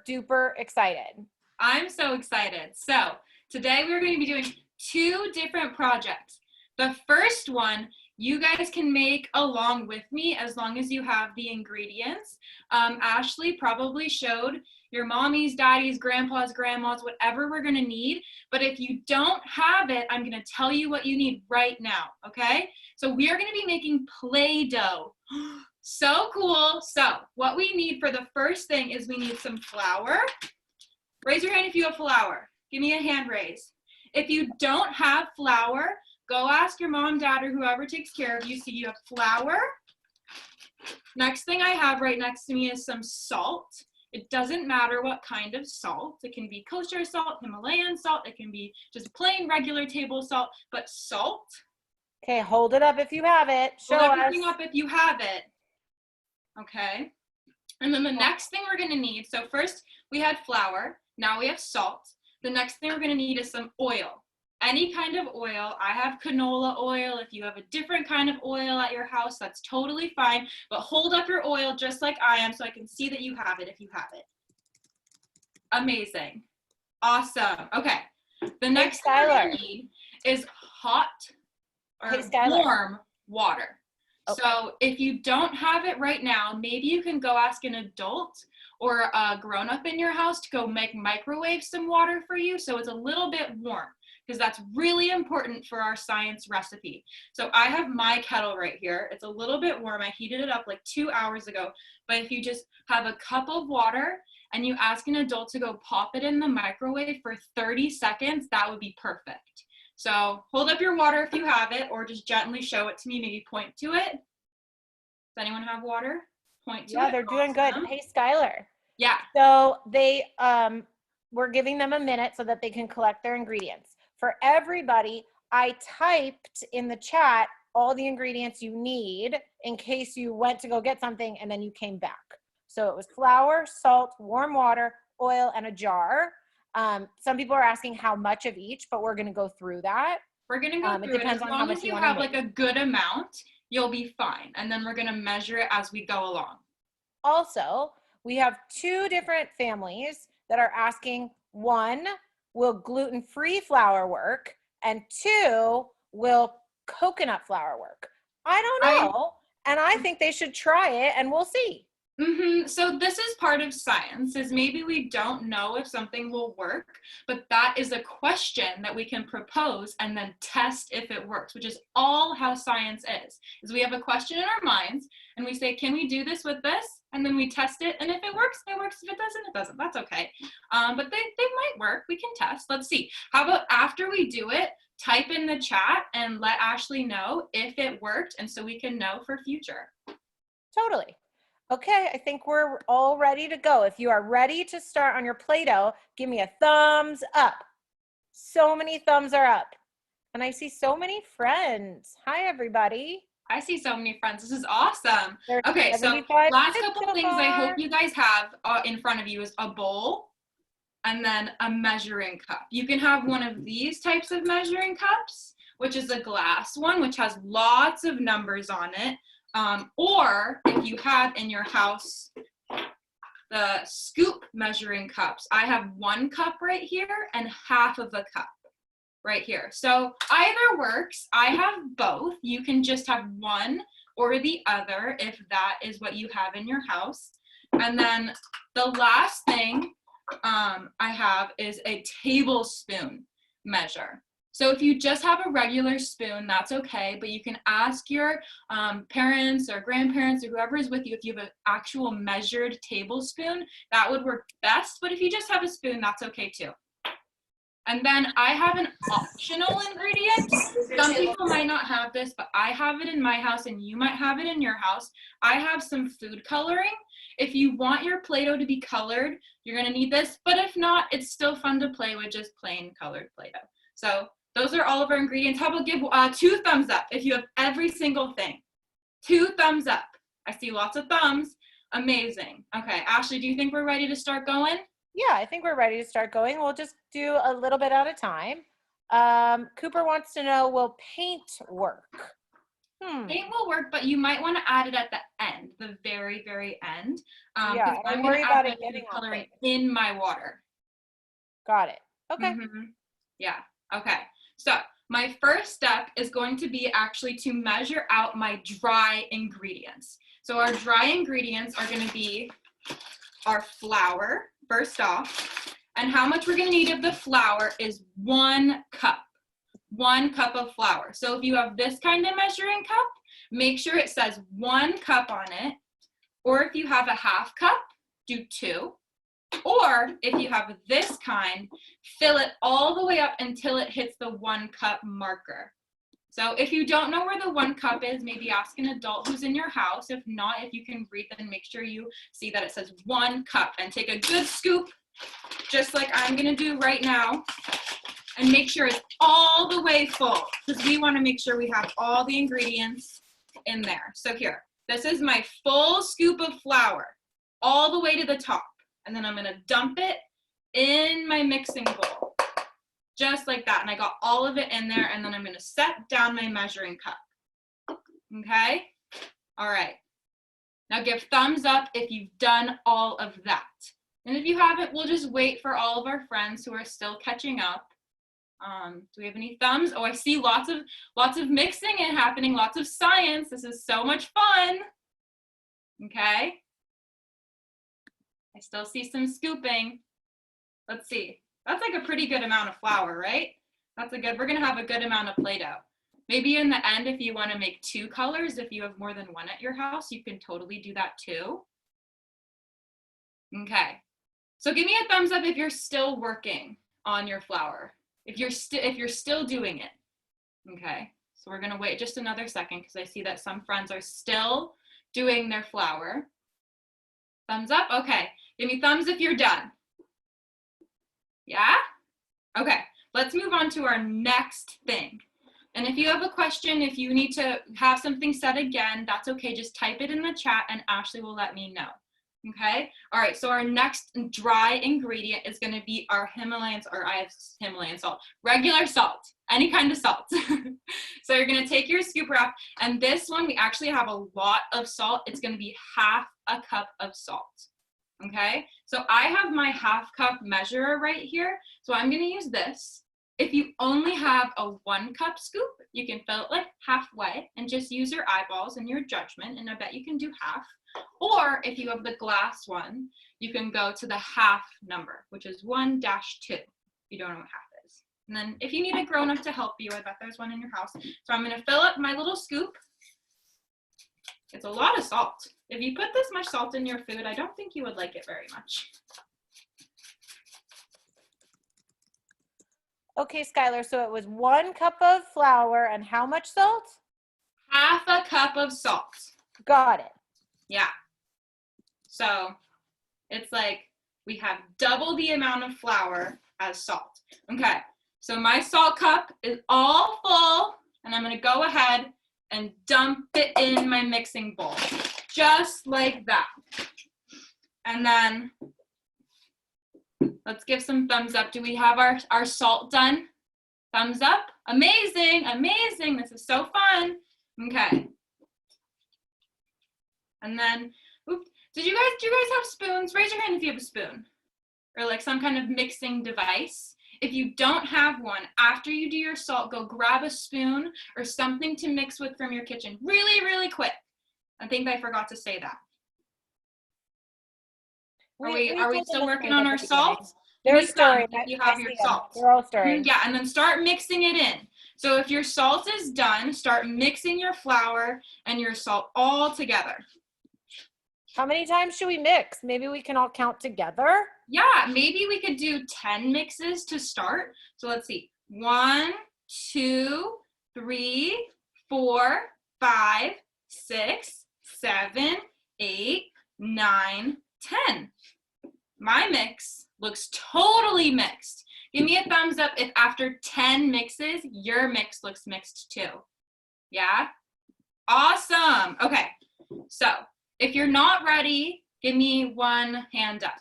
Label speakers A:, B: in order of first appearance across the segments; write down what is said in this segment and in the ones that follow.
A: duper excited.
B: I'm so excited. So today we're going to be doing 2 different projects. The first one you guys can make along with me as long as you have the ingredients. Ashley probably showed your mommies, daddies, grandpas, grandmas, whatever we're gonna need. But if you don't have it, I'm gonna tell you what you need right now, okay? So we are gonna be making Play-Doh. So cool. So what we need for the first thing is we need some flour. Raise your hand if you have flour. Give me a hand raise. If you don't have flour, go ask your mom, dad, or whoever takes care of you. So you have flour. Next thing I have right next to me is some salt. It doesn't matter what kind of salt. It can be kosher salt, Himalayan salt. It can be just plain regular table salt, but salt.
A: Okay, hold it up if you have it. Show us.
B: Hold everything up if you have it. Okay. And then the next thing we're going to need, so first we had flour. Now we have salt. The next thing we're going to need is some oil. Any kind of oil. I have canola oil. If you have a different kind of oil at your house, that's totally fine. But hold up your oil just like I am so I can see that you have it if you have it. Amazing. Awesome. Okay. The next thing we're going to need is hot or warm water. Okay. So if you don't have it right now, maybe you can go ask an adult or a grown-up in your house to go microwave some water for you so it's a little bit warm, because that's really important for our science recipe. So I have my kettle right here. It's a little bit warm. I heated it up like 2 hours ago. But if you just have a cup of water and you ask an adult to go pop it in the microwave for 30 seconds, that would be perfect. So hold up your water if you have it, or just gently show it to me, maybe point to it. Does anyone have water? Point to it.
A: Yeah, they're doing good. Hey, Skyler.
B: Yeah.
A: So we're giving them a minute so that they can collect their ingredients. For everybody, I typed in the chat all the ingredients you need in case you went to go get something and then you came back. So it was flour, salt, warm water, oil, and a jar. Some people are asking how much of each, but we're going to go through that.
B: We're going to go through it. As long as you have like a good amount, you'll be fine. And then we're going to measure it as we go along.
A: Also, we have 2 different families that are asking, 1, will gluten-free flour work? And 2, will coconut flour work? I don't know. And I think they should try it and we'll see.
B: So this is part of science, is maybe we don't know if something will work, but that is a question that we can propose and then test if it works, which is all how science is we have a question in our minds and we say, can we do this with this? And then we test it, and if it works, it works. If it doesn't, it doesn't. That's okay. But they might work. We can test. Let's see. How about after we do it, type in the chat and let Ashley know if it worked, and so we can know for future.
A: Totally. Okay, I think we're all ready to go. If you are ready to start on your Play-Doh, give me a thumbs up. So many thumbs are up. And I see so many friends. Hi, everybody.
B: I see so many friends. This is awesome. Okay, so last couple of things I hope you guys have in front of you is a bowl and then a measuring cup. You can have one of these types of measuring cups, which is a glass one, which has lots of numbers on it. Or if you have in your house the scoop measuring cups, I have 1 cup right here and half of a cup right here. So either works. I have both. You can just have one or the other if that is what you have in your house. And then the last thing I have is a tablespoon measure. So if you just have a regular spoon, that's okay, but you can ask your parents or grandparents or whoever is with you if you have an actual measured tablespoon. That would work best, but if you just have a spoon, that's okay too. And then I have an optional ingredient. Some people might not have this, but I have it in my house and you might have it in your house. I have some food coloring. If you want your Play-Doh to be colored, you're gonna need this, but if not, it's still fun to play with just plain colored Play-Doh. So those are all of our ingredients. How about give 2 thumbs up if you have every single thing? 2 thumbs up. I see lots of thumbs. Amazing. Okay, Ashley, do you think we're ready to start going?
A: Yeah, I think we're ready to start going. We'll just do a little bit at a time. Cooper wants to know, will paint work?
B: Paint will work, but you might want to add it at the end, the very, very end.
A: Yeah,
B: I'm
A: worry
B: going to
A: about
B: add
A: it getting
B: the coloring
A: on
B: in my water.
A: Got it. Okay.
B: Yeah. Okay. So my first step is going to be actually to measure out my dry ingredients. So our dry ingredients are going to be our flour, first off. And how much we're going to need of the flour is 1 cup. 1 cup of flour. So if you have this kind of measuring cup, make sure it says 1 cup on it. Or if you have a half cup, do 2. Or if you have this kind, fill it all the way up until it hits the 1 cup marker. So if you don't know where the 1 cup is, maybe ask an adult who's in your house. If not, if you can read, then make sure you see that it says 1 cup and take a good scoop, just like I'm gonna do right now, and make sure it's all the way full, because we wanna make sure we have all the ingredients in there. So here, this is my full scoop of flour, all the way to the top. And then I'm gonna dump it in my mixing bowl, just like that. And I got all of it in there, and then I'm gonna set down my measuring cup, okay? All right, now give thumbs up if you've done all of that. And if you haven't, we'll just wait for all of our friends who are still catching up. Do we have any thumbs? Oh, I see lots of mixing and happening, lots of science. This is so much fun, okay? I still see some scooping. Let's see. That's like a pretty good amount of flour, right? We're gonna have a good amount of Play-Doh. Maybe in the end, if you wanna make 2 colors, if you have more than 1 at your house, you can totally do that too. Okay, so give me a thumbs up if you're still working on your flour. If you're still doing it. Okay, so we're gonna wait just another second because I see that some friends are still doing their flour. Thumbs up, okay. Give me thumbs if you're done. Yeah? Okay, let's move on to our next thing. And if you have a question, if you need to have something said again, that's okay. Just type it in the chat and Ashley will let me know. Okay? All right, so our next dry ingredient is gonna be our Himalayan, or I have Himalayan salt, regular salt, any kind of salt. So you're gonna take your scoop wrap, and this one, we actually have a lot of salt. It's gonna be half a cup of salt. Okay, so I have my half cup measurer right here, so I'm gonna use this. If you only have a 1 cup scoop, you can fill it like halfway and just use your eyeballs and your judgment, and I bet you can do half. Or if you have the glass one, you can go to the half number, which is 1-2. You don't know what half is. And then if you need a grown-up to help you, I bet there's one in your house. So I'm gonna fill up my little scoop. It's a lot of salt. If you put this much salt in your food, I don't think you would like it very much.
A: Okay, Skyler, so it was 1 cup of flour and how much salt?
B: Half a cup of salt.
A: Got it.
B: Yeah. So it's like we have double the amount of flour as salt. Okay, so my salt cup is all full, and I'm gonna go ahead and dump it in my mixing bowl, just like that. And then let's give some thumbs up. Do we have our salt done? Thumbs up. Amazing, amazing. This is so fun. Okay. And then, oops, do you guys have spoons? Raise your hand if you have a spoon or like some kind of mixing device. If you don't have one, after you do your salt, go grab a spoon or something to mix with from your kitchen. Really, really quick. I think I forgot to say that. Are we still working on our salt?
A: They're stirring.
B: If you have your salt.
A: They're all stirring.
B: Yeah, and then start mixing it in. So if your salt is done, start mixing your flour and your salt all together.
A: How many times should we mix? Maybe we can all count together.
B: Yeah, maybe we could do 10 mixes to start. So let's see. 1, 2, 3, 4, 5, 6, 7, 8, 9, 10. My mix looks totally mixed. Give me a thumbs up if after 10 mixes, your mix looks mixed too. Yeah? Awesome. Okay, so if you're not ready, give me 1 hand up.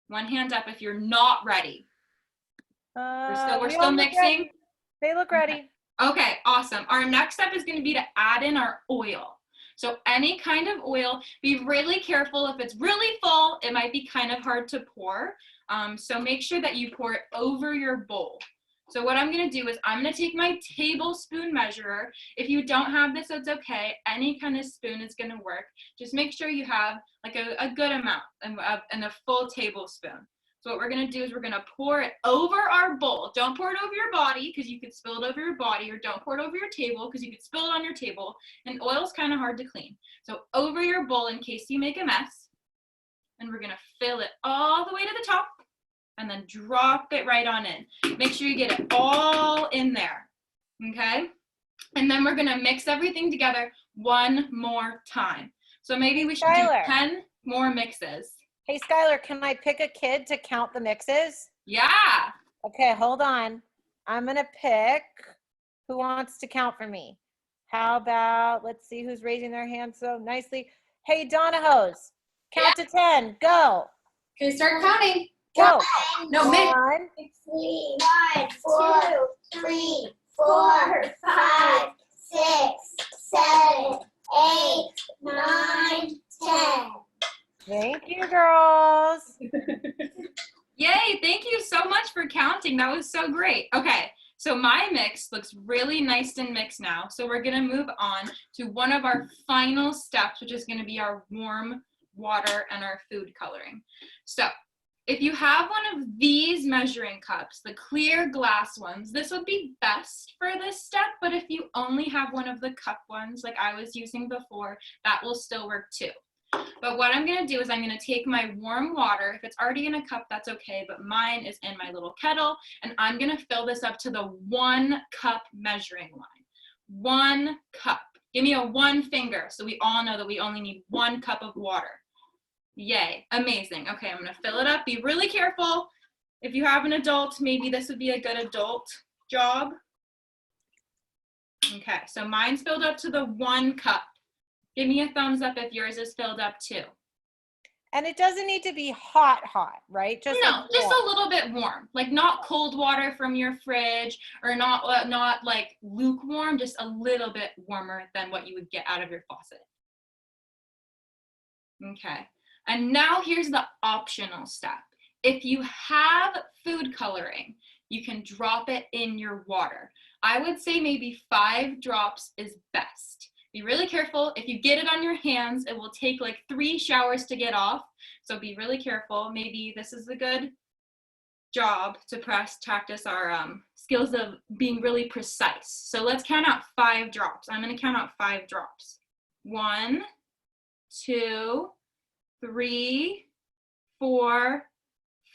B: 1 hand up if you're not ready. We're still mixing.
A: They look ready.
B: Okay, awesome. Our next step is going to be to add in our oil. So any kind of oil, be really careful. If it's really full, it might be kind of hard to pour. So make sure that you pour it over your bowl. So what I'm going to do is I'm going to take my tablespoon measurer. If you don't have this, it's okay. Any kind of spoon is going to work. Just make sure you have like a good amount and a full tablespoon. So what we're going to do is we're going to pour it over our bowl. Don't pour it over your body because you could spill it over your body, or don't pour it over your table because you could spill it on your table. And oil is kind of hard to clean. So over your bowl in case you make a mess. And we're going to fill it all the way to the top and then drop it right on in. Make sure you get it all in there. Okay? And then we're going to mix everything together one more time. So maybe we should do 10 more mixes.
A: Hey, Skyler, can I pick a kid to count the mixes?
B: Yeah.
A: Okay, hold on. I'm going to pick who wants to count for me. How about, let's see who's raising their hand so nicely. Hey, Donahos, count to 10. Go.
C: Okay, start counting.
A: Go.
C: No,
A: 1,
D: 1, 4, 3, 4, 5, 6, 7, 8, 9, 10.
A: Thank you, girls.
B: Yay, thank you so much for counting. That was so great. Okay, so my mix looks really nice and mixed now. So we're gonna move on to one of our final steps, which is gonna be our warm water and our food coloring. So if you have one of these measuring cups, the clear glass ones, this would be best for this step, but if you only have one of the cup ones like I was using before, that will still work too. But what I'm going to do is I'm going to take my warm water. If it's already in a cup, that's okay, but mine is in my little kettle, and I'm going to fill this up to the 1 cup measuring line. 1 cup. Give me a 1 finger so we all know that we only need 1 cup of water. Yay, amazing. Okay, I'm going to fill it up. Be really careful. If you have an adult, maybe this would be a good adult job. Okay, so mine's filled up to the 1 cup. Give me a thumbs up if yours is filled up too.
A: And it doesn't need to be hot, right? Just
B: no,
A: like
B: just a little bit warm. Like not cold water from your fridge, or not like lukewarm, just a little bit warmer than what you would get out of your faucet. Okay, and now here's the optional step. If you have food coloring, you can drop it in your water. I would say maybe 5 drops is best. Be really careful. If you get it on your hands, it will take like 3 showers to get off. So be really careful. Maybe this is a good job to practice our skills of being really precise. So let's count out 5 drops. I'm going to count out 5 drops. 1, 2, 3, 4,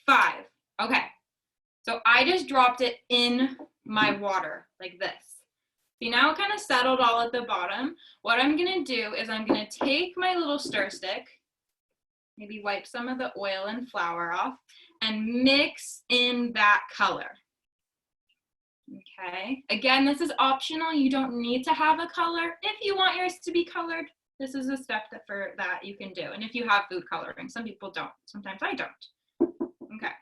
B: 5. Okay. So I just dropped it in my water like this. See, now it kind of settled all at the bottom. What I'm going to do is I'm going to take my little stir stick, maybe wipe some of the oil and flour off, and mix in that color. Okay, again, this is optional. You don't need to have a color. If you want yours to be colored, this is a step that you can do. And if you have food coloring, some people don't. Sometimes I don't. Okay.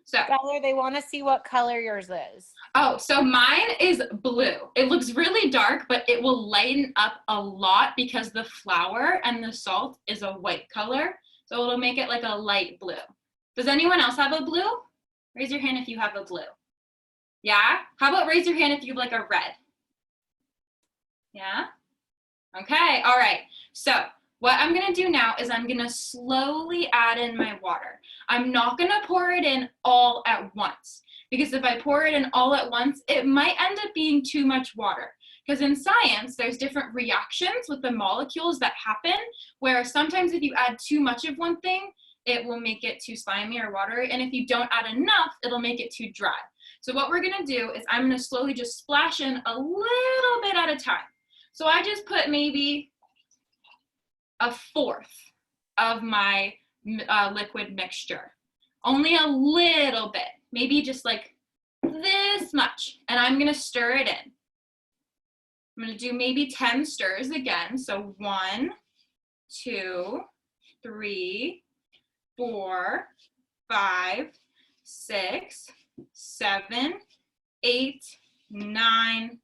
B: So,
A: Skyler, they want to see what color yours is.
B: Oh, so mine is blue. It looks really dark, but it will lighten up a lot because the flour and the salt is a white color. So it'll make it like a light blue. Does anyone else have a blue? Raise your hand if you have a blue. Yeah? How about raise your hand if you have like a red? Yeah? Okay, all right. So what I'm gonna do now is I'm gonna slowly add in my water. I'm not gonna pour it in all at once, because if I pour it in all at once, it might end up being too much water. Because in science, there's different reactions with the molecules that happen, where sometimes if you add too much of one thing, it will make it too slimy or watery, and if you don't add enough, it'll make it too dry. So what we're gonna do is I'm gonna slowly just splash in a little bit at a time. So I just put maybe 1/4 of my liquid mixture. Only a little bit, maybe just like this much, and I'm gonna stir it in. I'm gonna do maybe 10 stirs again. So 1, 2, 3, 4, 5, 6, 7, 8, 9,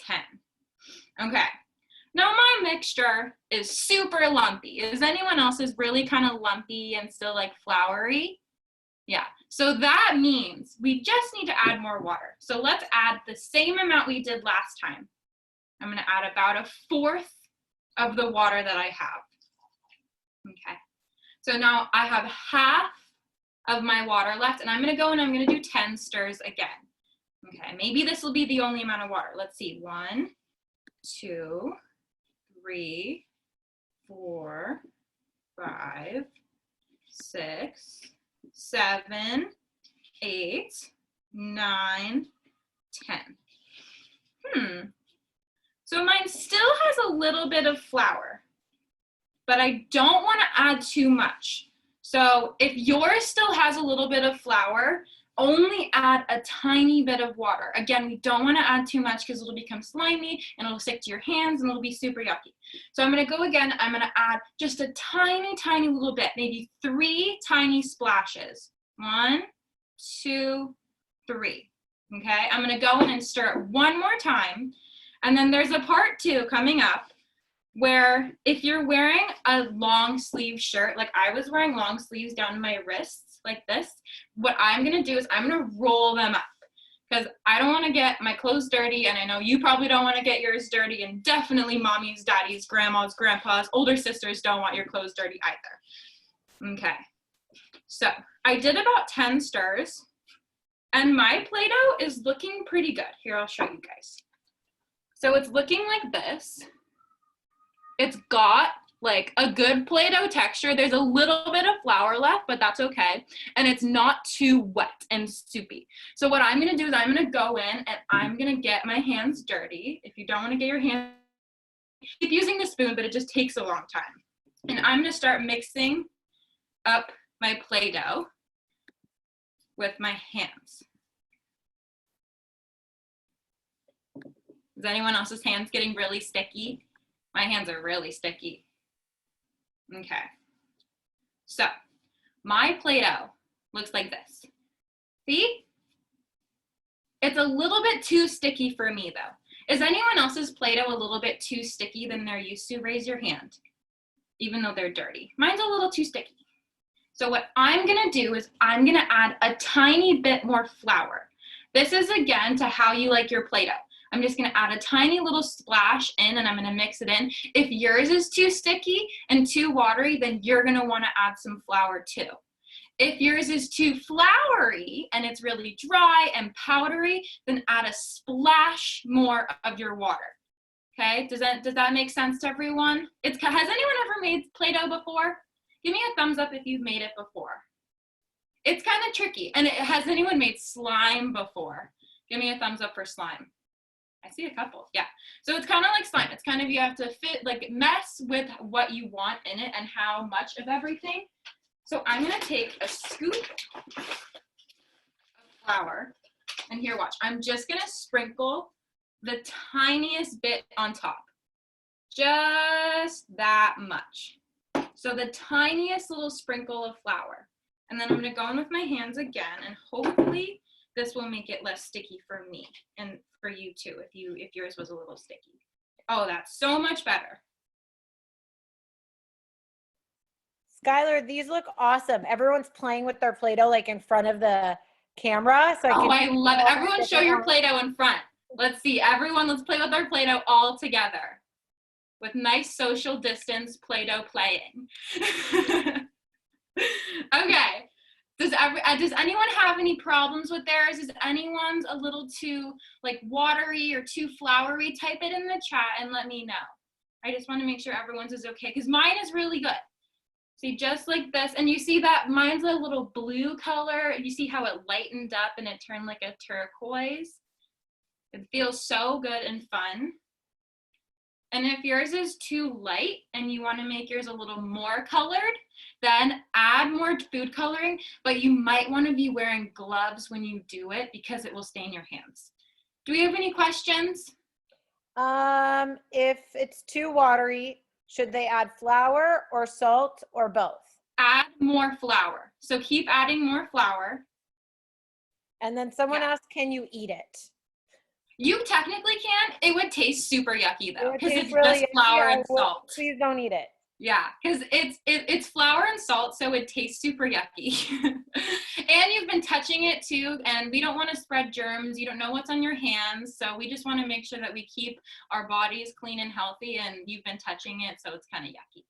B: 10. Okay. Now my mixture is super lumpy. Is anyone else's really kind of lumpy and still like floury? Yeah. So that means we just need to add more water. So let's add the same amount we did last time. I'm going to add about 1/4 of the water that I have. Okay. So now I have half of my water left, and I'm going to go and I'm going to do 10 stirs again. Okay, maybe this will be the only amount of water. Let's see. 1, 2, 3, 4, 5, 6, 7, 8, 9, 10. So mine still has a little bit of flour, but I don't want to add too much. So if yours still has a little bit of flour, only add a tiny bit of water. Again, we don't want to add too much because it'll become slimy and it'll stick to your hands and it'll be super yucky. So I'm going to go again. I'm going to add just a tiny, tiny little bit, maybe 3 tiny splashes. 1, 2, 3. Okay, I'm going to go in and stir it one more time. And then there's a part 2 coming up where if you're wearing a long sleeve shirt, like I was wearing long sleeves down to my wrists like this, what I'm going to do is I'm going to roll them up because I don't want to get my clothes dirty, and I know you probably don't want to get yours dirty, and definitely mommies, daddies, grandmas, grandpas, older sisters don't want your clothes dirty either. Okay, so I did about 10 stirs, and my Play-Doh is looking pretty good. Here, I'll show you guys. So it's looking like this. It's got like a good Play-Doh texture. There's a little bit of flour left, but that's okay. And it's not too wet and soupy. So what I'm gonna do is I'm gonna go in and I'm gonna get my hands dirty. If you don't wanna get your hands, keep using the spoon, but it just takes a long time. And I'm gonna start mixing up my Play-Doh with my hands. Is anyone else's hands getting really sticky? My hands are really sticky. Okay. So my Play-Doh looks like this. See? It's a little bit too sticky for me though. Is anyone else's Play-Doh a little bit too sticky than they're used to? Raise your hand, even though they're dirty. Mine's a little too sticky. So what I'm gonna do is I'm gonna add a tiny bit more flour. This is again to how you like your Play-Doh. I'm just gonna add a tiny little splash in and I'm gonna mix it in. If yours is too sticky and too watery, then you're gonna wanna add some flour too. If yours is too floury and it's really dry and powdery, then add a splash more of your water. Okay, does that make sense to everyone? Has anyone ever made Play-Doh before? Give me a thumbs up if you've made it before. It's kind of tricky. And has anyone made slime before? Give me a thumbs up for slime. I see a couple, yeah. So it's kind of like slime. It's kind of, you have to mess with what you want in it and how much of everything. So I'm gonna take a scoop of flour, and here, watch. I'm just gonna sprinkle the tiniest bit on top. Just that much. So the tiniest little sprinkle of flour. And then I'm gonna go in with my hands again, and hopefully this will make it less sticky for me and for you too, if yours was a little sticky. Oh, that's so much better.
A: Skyler, these look awesome. Everyone's playing with their Play-Doh like in front of the camera. So
B: I love it. Everyone show your Play-Doh in front. Let's see, everyone, let's play with our Play-Doh all together. With nice social distance Play-Doh playing. Okay. Does anyone have any problems with theirs? Is anyone's a little too like watery or too floury? Type it in the chat and let me know. I just want to make sure everyone's is okay because mine is really good. See, just like this, and you see that mine's a little blue color. You see how it lightened up and it turned like a turquoise. It feels so good and fun. And if yours is too light and you want to make yours a little more colored, then add more food coloring, but you might want to be wearing gloves when you do it because it will stain your hands. Do we have any questions?
A: If it's too watery, should they add flour or salt or both?
B: Add more flour. So keep adding more flour.
A: And then someone asked, can you eat it?
B: You technically can. It would taste super yucky though, because it's
A: really
B: just flour and
A: yucky.
B: salt.
A: Please don't eat it.
B: Yeah, because it's flour and salt, so it tastes super yucky. And you've been touching it too, and we don't want to spread germs. You don't know what's on your hands, so we just want to make sure that we keep our bodies clean and healthy, and you've been touching it, so it's kind of yucky.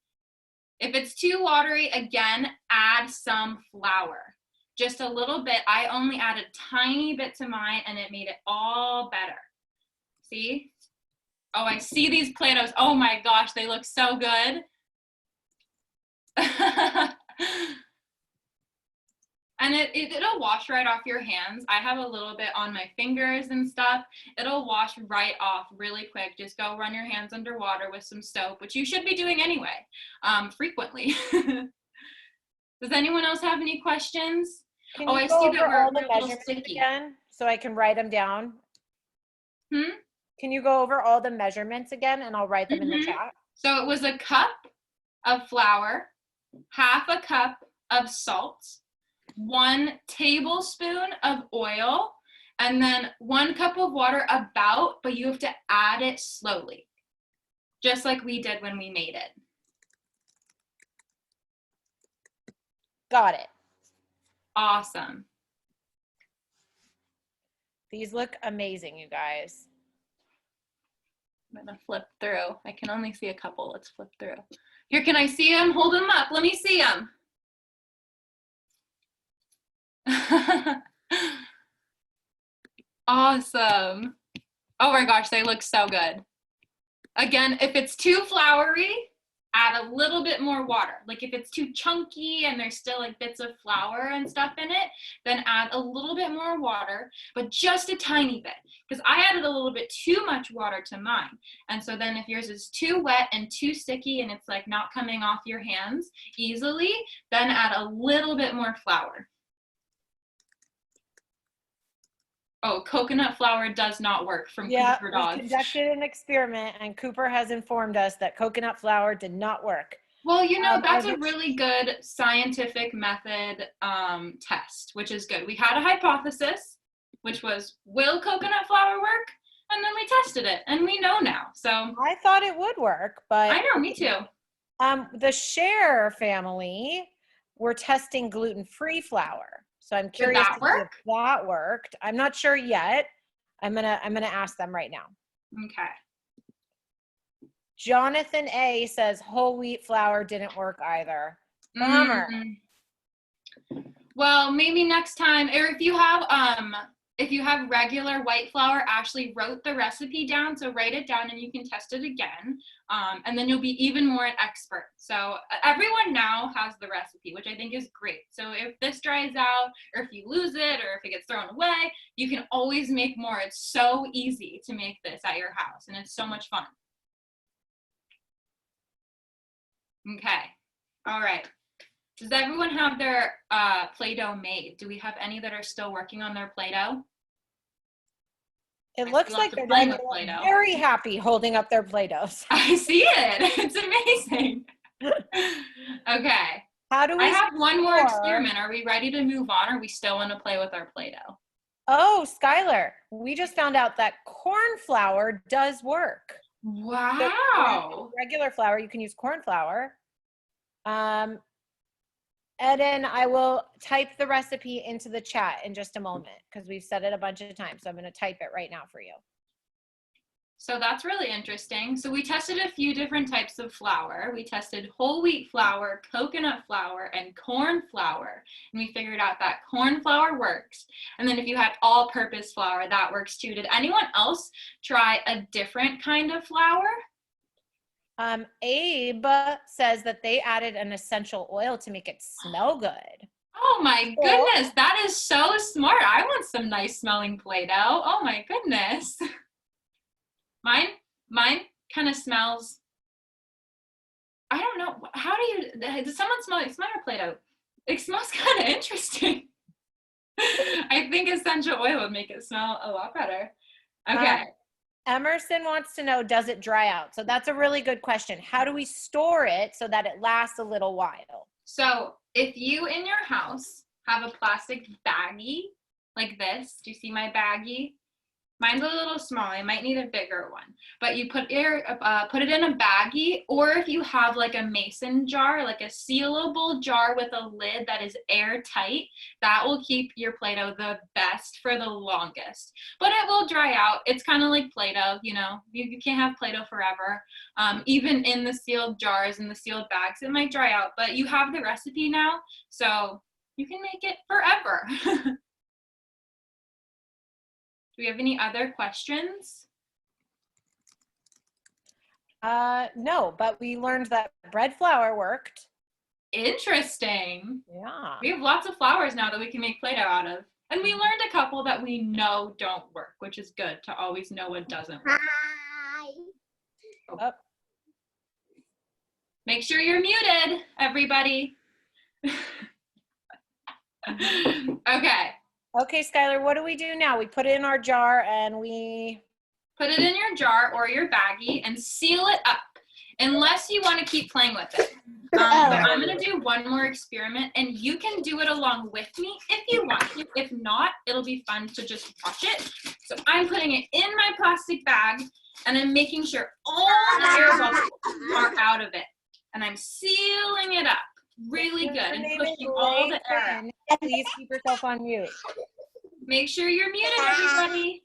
B: If it's too watery, again, add some flour. Just a little bit. I only added a tiny bit to mine, and it made it all better. See? Oh, I see these Play-Dohs. Oh my gosh, they look so good. And it'll wash right off your hands. I have a little bit on my fingers and stuff. It'll wash right off really quick. Just go run your hands under water with some soap, which you should be doing anyway, frequently. Does anyone else have any questions?
A: Can you go over all the measurements again so I can write them down? Can you go over all the measurements again and I'll write them in the chat?
B: So it was a cup of flour, half a cup of salt, 1 tablespoon of oil, and then 1 cup of water about, but you have to add it slowly, just like we did when we made it.
A: Got it.
B: Awesome.
A: These look amazing, you guys.
B: I'm gonna flip through. I can only see a couple. Let's flip through. Here, can I see them? Hold them up. Let me see them. Awesome. Oh my gosh, they look so good. Again, if it's too floury, add a little bit more water. Like if it's too chunky and there's still like bits of flour and stuff in it, then add a little bit more water, but just a tiny bit. Because I added a little bit too much water to mine. And so then if yours is too wet and too sticky and it's like not coming off your hands easily, then add a little bit more flour. Oh, coconut flour does not work from Cooper Dogs.
A: We conducted an experiment and Cooper has informed us that coconut flour did not work.
B: Well, you know, that's a really good scientific method test, which is good. We had a hypothesis, which was, will coconut flour work? And then we tested it and we know now. So
A: I thought it would work, but
B: I know, me too.
A: The Share family were testing gluten-free flour. So I'm curious
B: if
A: that worked. I'm not sure yet. I'm gonna ask them right now.
B: Okay.
A: Jonathan A says whole wheat flour didn't work either. Bummer.
B: Well, maybe next time, or if you have regular white flour, Ashley wrote the recipe down, so write it down and you can test it again. And then you'll be even more an expert. So everyone now has the recipe, which I think is great. So if this dries out, or if you lose it, or if it gets thrown away, you can always make more. It's so easy to make this at your house, and it's so much fun. Okay, all right. Does everyone have their Play-Doh made? Do we have any that are still working on their Play-Doh?
A: It looks like they're very happy holding up their Play-Dohs.
B: I see it. It's amazing. Okay.
A: How do we
B: I have one more experiment. Are we ready to move on, or we still want to play with our Play-Doh?
A: Oh, Skyler, we just found out that corn flour does work.
B: Wow.
A: So regular flour, you can use corn flour. Eden, I will type the recipe into the chat in just a moment because we've said it a bunch of times. So I'm going to type it right now for you.
B: So that's really interesting. So we tested a few different types of flour. We tested whole wheat flour, coconut flour, and corn flour. And we figured out that corn flour works. And then if you had all-purpose flour, that works too. Did anyone else try a different kind of flour?
A: Abe says that they added an essential oil to make it smell good.
B: Oh my goodness, that is so smart. I want some nice smelling Play-Doh. Oh my goodness. Mine kind of smells, I don't know, how do you, does someone smell your Play-Doh? It smells kind of interesting. I think essential oil would make it smell a lot better. Okay.
A: Emerson wants to know, does it dry out? So that's a really good question. How do we store it so that it lasts a little while?
B: So if you in your house have a plastic baggie like this, do you see my baggie? Mine's a little small. I might need a bigger one. But you put it in a baggie, or if you have like a mason jar, like a sealable jar with a lid that is airtight, that will keep your Play-Doh the best for the longest. But it will dry out. It's kind of like Play-Doh, you know. You can't have Play-Doh forever. Even in the sealed jars and the sealed bags, it might dry out. But you have the recipe now, so you can make it forever. Do we have any other questions?
A: No, but we learned that bread flour worked.
B: Interesting.
A: Yeah.
B: We have lots of flours now that we can make Play-Doh out of. And we learned a couple that we know don't work, which is good to always know what doesn't work.
A: Oh.
B: Make sure you're muted, everybody. Okay.
A: Okay, Skyler, what do we do now? We put it in our jar and we...
B: Put it in your jar or your baggie and seal it up, unless you want to keep playing with it. But I'm going to do one more experiment, and you can do it along with me if you want to. If not, it'll be fun to just watch it. So I'm putting it in my plastic bag, and I'm making sure all the air bubbles are out of it. And I'm sealing it up really good and pushing all the air out.
A: Please keep yourself on mute.
B: Make sure you're muted, everybody.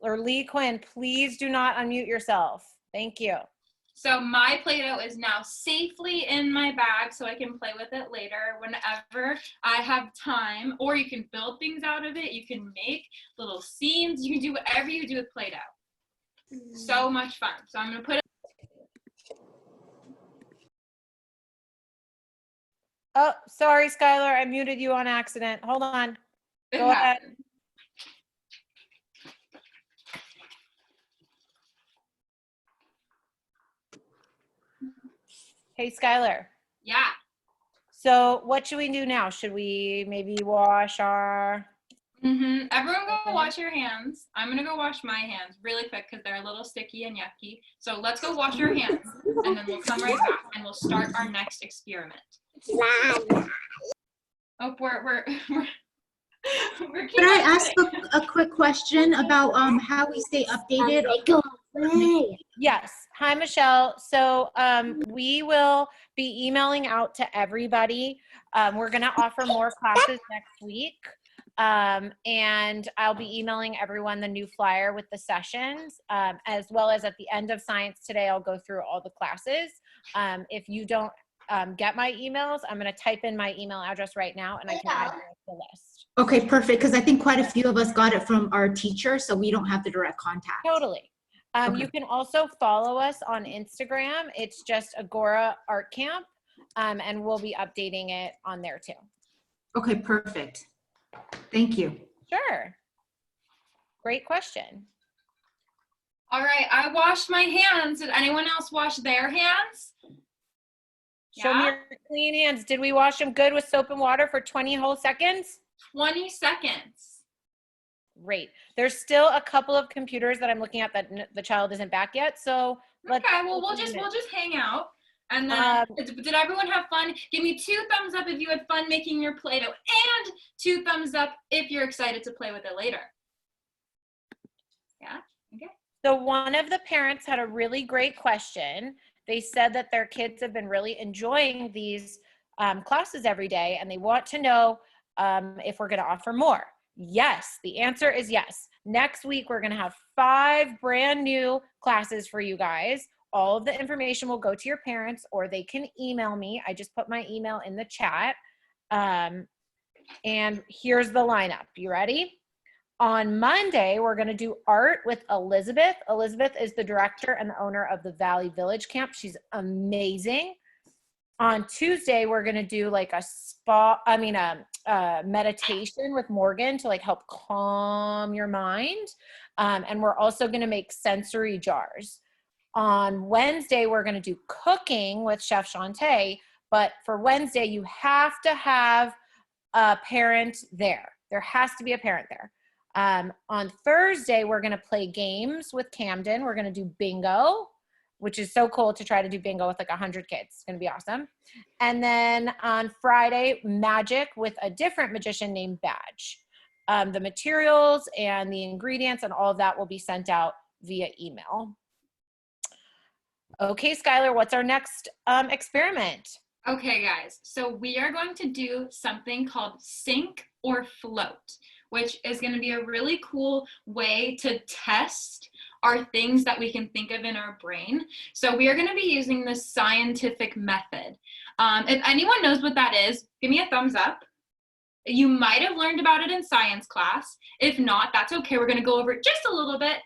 A: Lee Quinn, please do not unmute yourself. Thank you.
B: So my Play-Doh is now safely in my bag so I can play with it later whenever I have time. Or you can build things out of it. You can make little scenes. You can do whatever you do with Play-Doh. So much fun. So I'm going to put it.
A: Oh, sorry, Skyler. I muted you on accident. Hold on. Go ahead. Hey, Skyler.
B: Yeah.
A: So what should we do now? Should we maybe wash our...
B: Everyone go wash your hands. I'm going to go wash my hands really quick because they're a little sticky and yucky. So let's go wash your hands, and then we'll come right back, and we'll start our next experiment. Oh, we're
E: Could I ask a quick question about how we stay updated?
A: Yes. Hi, Michelle. So we will be emailing out to everybody. We're going to offer more classes next week. And I'll be emailing everyone the new flyer with the sessions, as well as at the end of Science Today, I'll go through all the classes. If you don't get my emails, I'm going to type in my email address right now and I can add you to the list.
E: Okay, perfect. Because I think quite a few of us got it from our teacher, so we don't have the direct contact.
A: Totally.
E: Okay.
A: You can also follow us on Instagram. It's just Agora Art Camp, and we'll be updating it on there too.
E: Okay, perfect. Thank you.
A: Sure. Great question.
B: All right, I washed my hands. Did anyone else wash their hands?
A: Show me your clean hands. Did we wash them good with soap and water for 20 whole seconds?
B: 20 seconds.
A: Great. There's still a couple of computers that I'm looking at that the child isn't back yet. So let's
B: we'll just hang out. And then, did everyone have fun? Give me 2 thumbs up if you had fun making your Play-Doh, and 2 thumbs up if you're excited to play with it later. Yeah? Okay.
A: So one of the parents had a really great question. They said that their kids have been really enjoying these classes every day, and they want to know if we're going to offer more. Yes, the answer is yes. Next week, we're going to have 5 brand new classes for you guys. All of the information will go to your parents, or they can email me. I just put my email in the chat. And here's the lineup. You ready? On Monday, we're going to do art with Elizabeth. Elizabeth is the director and the owner of the Valley Village Camp. She's amazing. On Tuesday, we're going to do like a meditation with Morgan to like help calm your mind. And we're also going to make sensory jars. On Wednesday, we're going to do cooking with Chef Shantae, but for Wednesday, you have to have a parent there. There has to be a parent there. On Thursday, we're going to play games with Camden. We're going to do bingo, which is so cool to try to do bingo with like 100 kids. It's going to be awesome. And then on Friday, magic with a different magician named Badge. the materials and the ingredients and all of that will be sent out via email. Okay, Skyler, what's our next experiment?
B: Okay, guys, so we are going to do something called sink or float, which is going to be a really cool way to test our things that we can think of in our brain. So we are going to be using the scientific method. If anyone knows what that is, give me a thumbs up. You might have learned about it in science class. If not, that's okay. We're going to go over it just a little bit.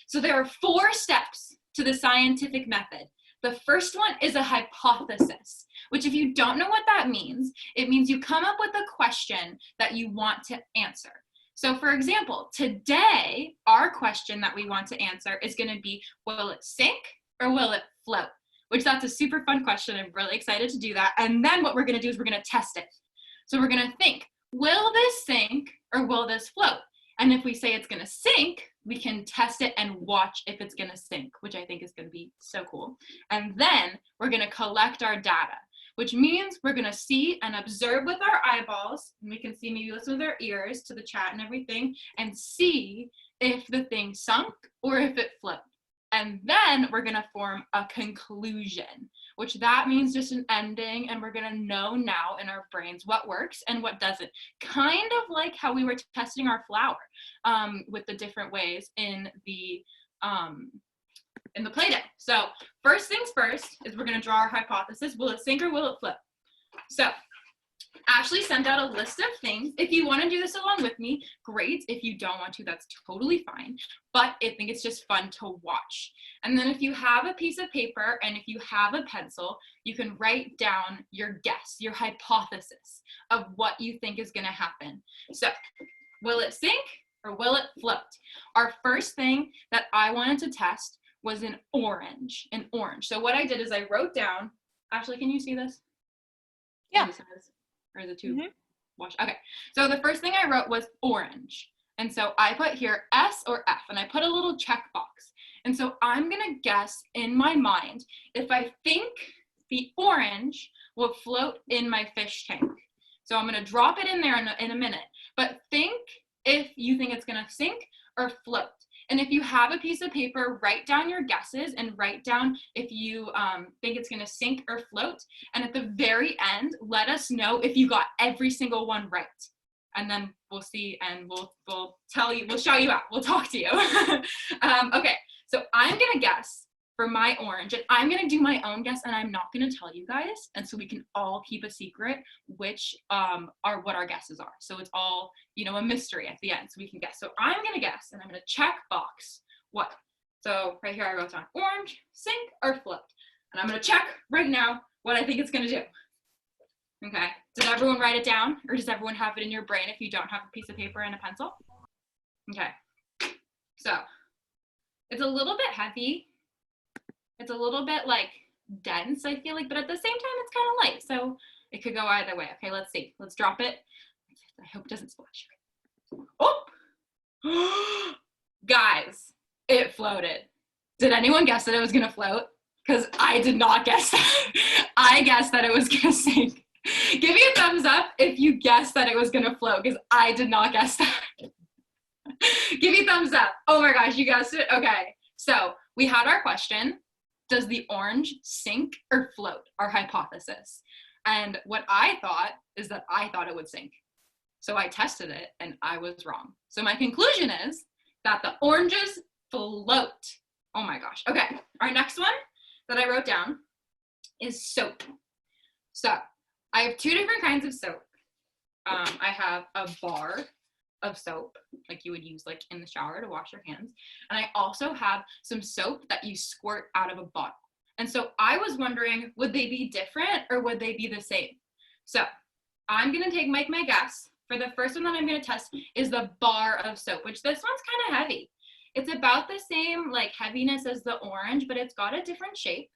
B: So there are 4 steps to the scientific method. The first one is a hypothesis, which if you don't know what that means, it means you come up with a question that you want to answer. So for example, today, our question that we want to answer is going to be, will it sink or will it float? Which that's a super fun question. I'm really excited to do that. And then what we're going to do is we're going to test it. So we're going to think, will this sink or will this float? And if we say it's going to sink, we can test it and watch if it's going to sink, which I think is going to be so cool. And then we're going to collect our data, which means we're going to see and observe with our eyeballs. And we can see, maybe listen with our ears to the chat and everything, and see if the thing sunk or if it floated. And then we're going to form a conclusion, which that means just an ending, and we're going to know now in our brains what works and what doesn't. Kind of like how we were testing our flour with the different ways in the Playdoh. So first things first is we're going to draw our hypothesis. Will it sink or will it float? So Ashley sent out a list of things. If you want to do this along with me, great. If you don't want to, that's totally fine. But I think it's just fun to watch. And then if you have a piece of paper and if you have a pencil, you can write down your guess, your hypothesis of what you think is going to happen. So will it sink or will it float? Our first thing that I wanted to test was an orange. So what I did is I wrote down, Ashley, can you see this?
A: Yeah.
B: Or is it too wash? Okay, so the first thing I wrote was orange. And so I put here S or F, and I put a little checkbox. And so I'm gonna guess in my mind if I think the orange will float in my fish tank. So I'm gonna drop it in there in a minute, but think if you think it's gonna sink or float. And if you have a piece of paper, write down your guesses and write down if you think it's gonna sink or float. And at the very end, let us know if you got every single one right. And then we'll see and we'll tell you, we'll shout you out, we'll talk to you. Okay, so I'm gonna guess for my orange, and I'm gonna do my own guess, and I'm not gonna tell you guys, and so we can all keep a secret which are what our guesses are. So it's all, you know, a mystery at the end, so we can guess. So I'm gonna guess, and I'm gonna check box what. So right here I wrote down orange, sink, or float. And I'm gonna check right now what I think it's gonna do. Okay, did everyone write it down, or does everyone have it in your brain if you don't have a piece of paper and a pencil? Okay, so it's a little bit heavy. It's a little bit like dense, I feel like, but at the same time, it's kind of light. So it could go either way. Okay, let's see. Let's drop it. I hope it doesn't splash. Oh, guys, it floated. Did anyone guess that it was going to float? Because I did not guess that. I guessed that it was going to sink. Give me a thumbs up if you guessed that it was going to float, because I did not guess that. Give me a thumbs up. Oh my gosh, you guessed it? Okay, so we had our question. Does the orange sink or float? Our hypothesis. And what I thought is that I thought it would sink. So I tested it and I was wrong. So my conclusion is that the oranges float. Oh my gosh. Okay, our next one that I wrote down is soap. So I have 2 different kinds of soap. I have a bar of soap, like you would use like in the shower to wash your hands. And I also have some soap that you squirt out of a bottle. And so I was wondering, would they be different or would they be the same? So I'm gonna make my guess. For the first one that I'm gonna test is the bar of soap, which this one's kind of heavy. It's about the same like heaviness as the orange, but it's got a different shape.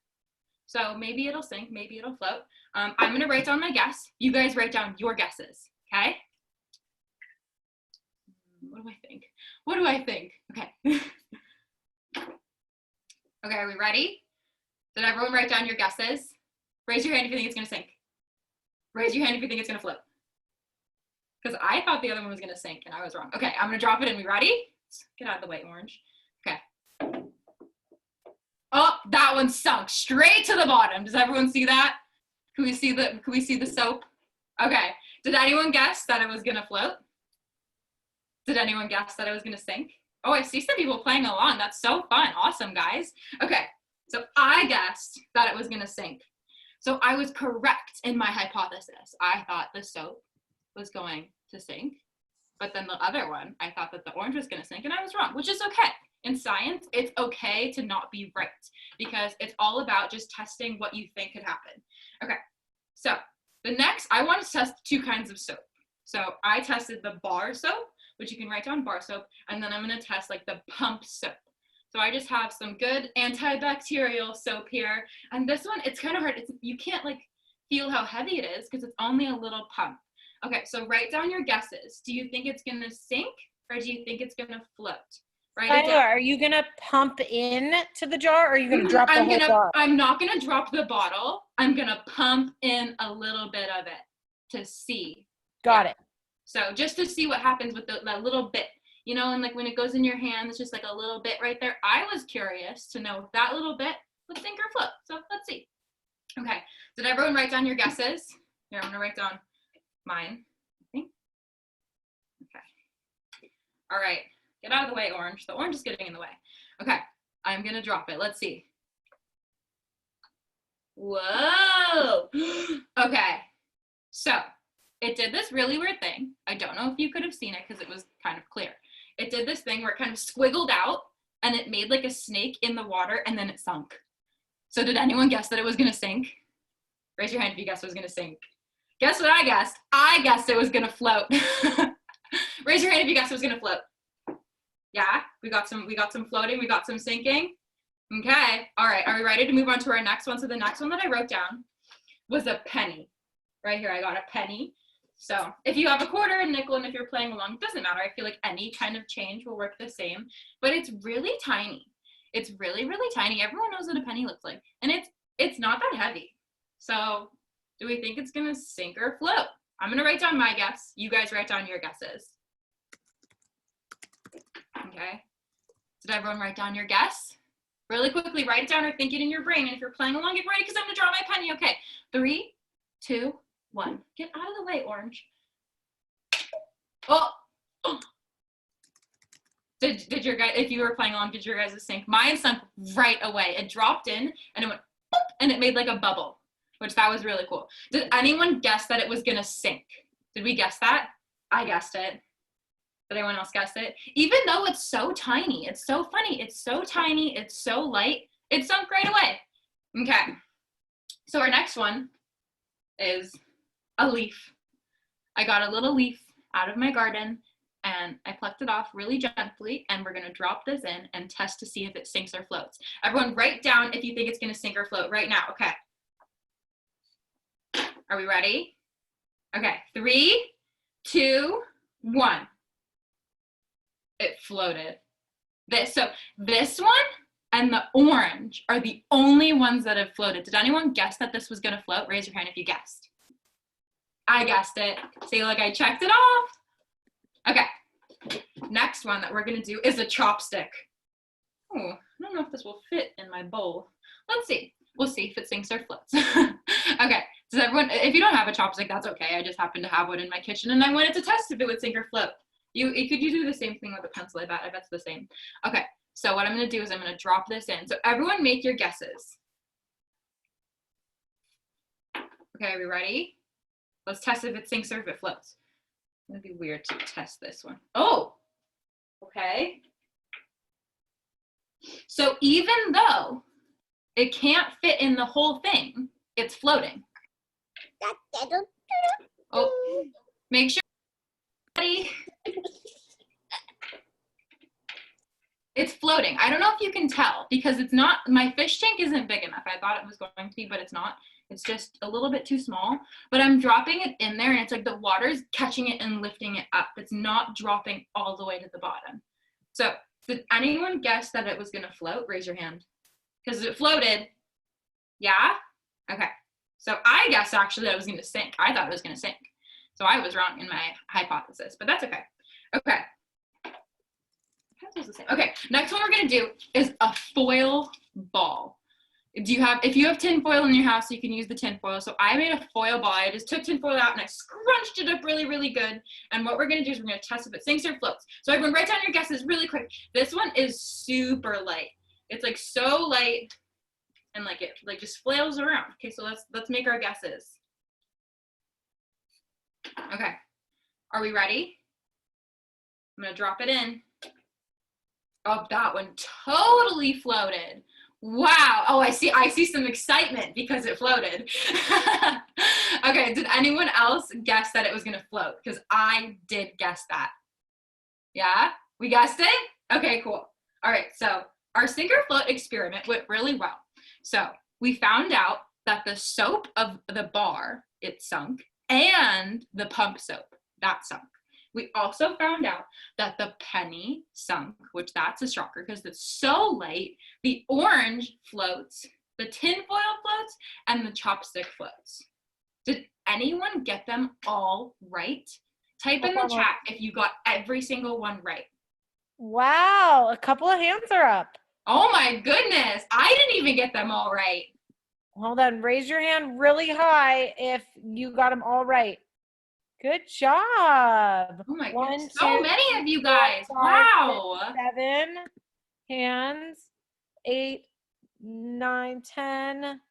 B: So maybe it'll sink, maybe it'll float. I'm gonna write down my guess. You guys write down your guesses, okay? What do I think? What do I think? Okay. Okay, are we ready? Did everyone write down your guesses? Raise your hand if you think it's gonna sink. Raise your hand if you think it's gonna float. because I thought the other one was gonna sink and I was wrong. Okay, I'm gonna drop it in. We ready? Get out of the way, orange. Okay. Oh, that one sunk straight to the bottom. Does everyone see that? Can we see the soap? Okay. Did anyone guess that it was gonna float? Did anyone guess that it was gonna sink? Oh, I see some people playing along. That's so fun. Awesome, guys. Okay, so I guessed that it was gonna sink. So I was correct in my hypothesis. I thought the soap was going to sink, but then the other one, I thought that the orange was gonna sink, and I was wrong, which is okay. In science, it's okay to not be right because it's all about just testing what you think could happen. Okay, so the next, I want to test 2 kinds of soap. So I tested the bar soap, which you can write down bar soap, and then I'm gonna test like the pump soap. So I just have some good antibacterial soap here, and this one, it's kind of hard. You can't like feel how heavy it is because it's only a little pump. Okay, so write down your guesses. Do you think it's gonna sink or do you think it's gonna float?
A: Skyler, are you gonna pump in to the jar or are you gonna drop the whole jar?
B: I'm not gonna drop the bottle. I'm gonna pump in a little bit of it to see.
A: Got it.
B: So just to see what happens with that little bit, you know, and like when it goes in your hand, it's just like a little bit right there. I was curious to know if that little bit would sink or float. So let's see. Okay, did everyone write down your guesses? Here, I'm gonna write down mine, I think. Okay, all right. Get out of the way, orange. The orange is getting in the way. Okay, I'm gonna drop it. Let's see. Whoa. Okay, so it did this really weird thing. I don't know if you could have seen it because it was kind of clear. It did this thing where it kind of squiggled out and it made like a snake in the water and then it sunk. So did anyone guess that it was gonna sink? Raise your hand if you guessed it was gonna sink. Guess what I guessed? I guessed it was gonna float. Raise your hand if you guessed it was gonna float. Yeah, we got some floating, we got some sinking. Okay, all right, are we ready to move on to our next one? So the next one that I wrote down was a penny. Right here, I got a penny. So if you have a quarter, a nickel, and if you're playing along, it doesn't matter. I feel like any kind of change will work the same, but it's really tiny. It's really, really tiny. Everyone knows what a penny looks like, and it's not that heavy. So do we think it's gonna sink or float? I'm gonna write down my guess. You guys write down your guesses. Okay, did everyone write down your guess? Really quickly, write it down or think it in your brain. And if you're playing along, get ready because I'm gonna draw my penny. Okay, 3, 2, 1. Get out of the way, orange. Oh, did your guys, if you were playing along, did your guys sink? Mine sunk right away. It dropped in and it went boop, and it made like a bubble, which that was really cool. Did anyone guess that it was gonna sink? Did we guess that? I guessed it. Did anyone else guess it? Even though it's so tiny, it's so funny. It's so tiny, it's so light, it sunk right away. Okay, so our next one is a leaf. I got a little leaf out of my garden and I plucked it off really gently and we're gonna drop this in and test to see if it sinks or floats. Everyone write down if you think it's gonna sink or float right now, okay? Are we ready? Okay, 3, 2, 1. It floated. So this one and the orange are the only ones that have floated. Did anyone guess that this was gonna float? Raise your hand if you guessed. I guessed it. See, like I checked it off. Okay, next one that we're gonna do is a chopstick. Oh, I don't know if this will fit in my bowl. Let's see. We'll see if it sinks or floats. Okay, does everyone, if you don't have a chopstick, that's okay. I just happen to have one in my kitchen and I wanted to test if it would sink or float. You do the same thing with a pencil, I bet it's the same. Okay, so what I'm gonna do is I'm gonna drop this in. So everyone make your guesses. Okay, are we ready? Let's test if it sinks or if it floats. It'd be weird to test this one. Oh, okay. So even though it can't fit in the whole thing, it's floating. Oh, make sure. It's floating. I don't know if you can tell because it's not, my fish tank isn't big enough. I thought it was going to be, but it's not. It's just a little bit too small, but I'm dropping it in there and it's like the water's catching it and lifting it up. It's not dropping all the way to the bottom. So did anyone guess that it was gonna float? Raise your hand. Because it floated. Yeah? Okay. So I guessed actually that it was gonna sink. I thought it was gonna sink. So I was wrong in my hypothesis, but that's okay. Okay. Okay, next one we're gonna do is a foil ball. If you have tin foil in your house, you can use the tin foil. So I made a foil ball. I just took tin foil out and I scrunched it up really, really good. And what we're gonna do is we're gonna test if it sinks or floats. So everyone write down your guesses really quick. This one is super light. It's like so light and like it like just flails around. Okay, so let's make our guesses. Okay, are we ready? I'm gonna drop it in. Oh, that one totally floated. Wow. Oh, I see some excitement because it floated. Okay, did anyone else guess that it was gonna float? Because I did guess that. Yeah? We guessed it? Okay, cool. All right, so our sink or float experiment went really well. So we found out that the soap of the bar, it sunk, and the pump soap, that sunk. We also found out that the penny sunk, which that's a shocker because it's so light. The orange floats, the tin foil floats, and the chopstick floats. Did anyone get them all right? Type in the chat if you got every single one right.
A: Wow, a couple of hands are up.
B: Oh my goodness, I didn't even get them all right.
A: Hold on, raise your hand really high if you got them all right. Good job.
B: Oh my
A: 1,
B: goodness, so
A: 2,
B: many of you guys.
A: 5,
B: Wow.
A: 6, 7 hands. 8, 9, 10,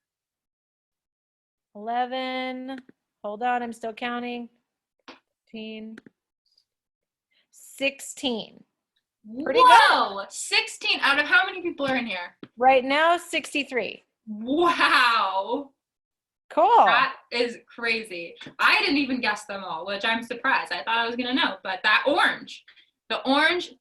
A: 11. Hold on, I'm still counting. 15, 16. Pretty
B: Whoa, 16 out of how many people are in here?
A: Right now, 63.
B: Wow.
A: Cool.
B: That is crazy. I didn't even guess them all, which I'm surprised. I thought I was gonna know, but the orange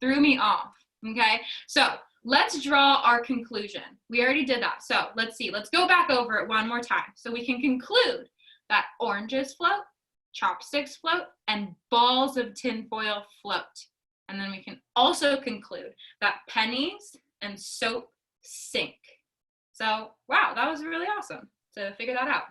B: threw me off, okay? So let's draw our conclusion. We already did that, so let's see. Let's go back over it one more time so we can conclude that oranges float, chopsticks float, and balls of tinfoil float. And then we can also conclude that pennies and soap sink. So, wow, that was really awesome to figure that out.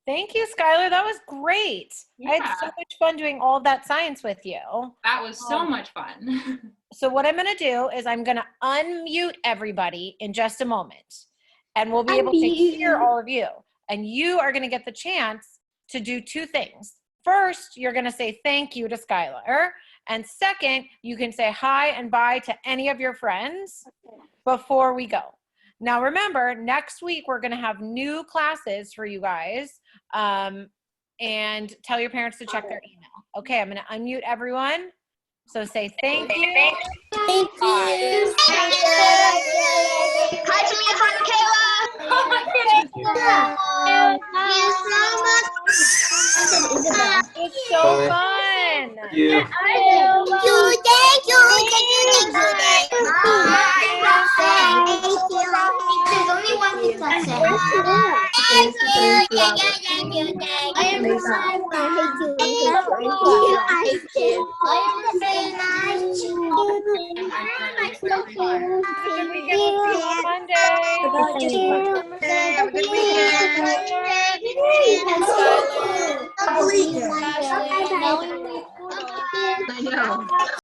A: Thank you, Skyler. That was great.
B: Yeah.
A: I had so much fun doing all of that science with you.
B: That was so much fun.
A: So what I'm going to do is I'm going to unmute everybody in just a moment. And we'll be able to hear all of you. And you are going to get the chance to do two things. First, you're going to say thank you to Skyler. And second, you can say hi and bye to any of your friends before we go. Now, remember, next week, we're going to have new classes for you guys. And tell your parents to check their email. Okay, I'm going to unmute everyone. So say thank you.
D: Thank you. Thank you. Hi to me in front of Kayla.
B: Oh my goodness.
D: Thank you so much.
A: It's so fun.
F: Thank you.
D: Thank you. There's only one thing to say. Thank you. I am
A: We get to see you on Monday.